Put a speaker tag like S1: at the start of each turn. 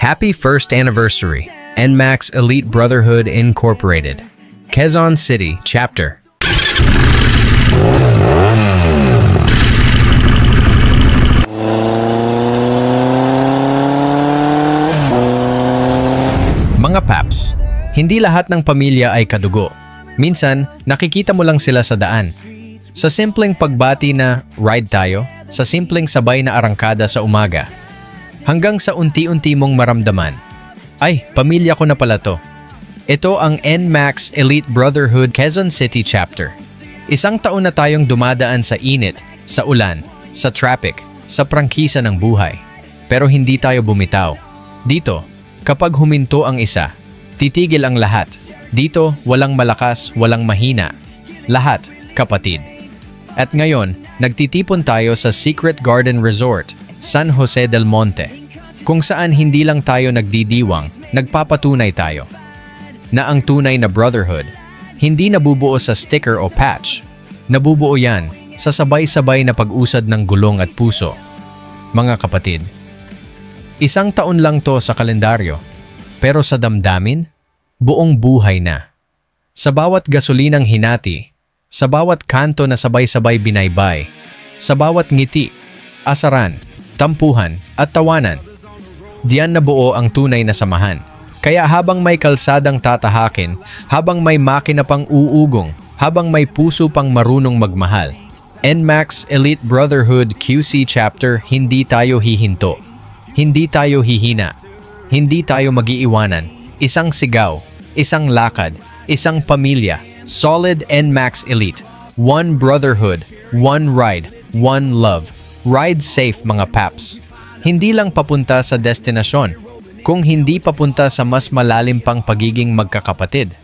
S1: Happy first anniversary, NMAX Elite Brotherhood Incorporated, Quezon City Chapter. Mga paps, hindi lahat ng pamilya ay kadugo. Minsan, nakikita mo lang sila sa daan. Sa simpleng pagbati na ride tayo, sa simpleng sabay na arangkada sa umaga, hanggang sa unti-unti mong maramdaman, ay, pamilya ko na pala to. Ito ang NMAX Elite Brotherhood Quezon City Chapter. Isang taon na tayong dumadaan sa init, sa ulan, sa traffic, sa prangkisa ng buhay. Pero hindi tayo bumitaw. Dito, kapag huminto ang isa, titigil ang lahat. Dito, walang malakas, walang mahina. Lahat, kapatid. At ngayon, nagtitipon tayo sa Secret Garden Resort, San Jose del Monte, kung saan hindi lang tayo nagdidiwang, nagpapatunay tayo na ang tunay na brotherhood hindi nabubuo sa sticker o patch. Nabubuo yan sa sabay-sabay na pag-usad ng gulong at puso. Mga kapatid, isang taon lang to sa kalendaryo, pero sa damdamin, buong buhay na. Sa bawat gasolinang hinati, sa bawat kanto na sabay-sabay binaybay, sa bawat ngiti, asaran, tampuhan at tawanan, diyan nabuo ang tunay na samahan. Kaya habang may kalsadang tatahakin, habang may makina pang uugong, habang may puso pang marunong magmahal, NMAX Elite Brotherhood QC Chapter, hindi tayo hihinto. Hindi tayo hihina. Hindi tayo mag-iiwanan. Isang sigaw, isang lakad, isang pamilya. Solid NMAX Elite. One brotherhood, one ride, one love. Ride safe mga paps. Hindi lang papunta sa destinasyon, kung hindi papunta sa mas malalim pang pagiging magkakapatid.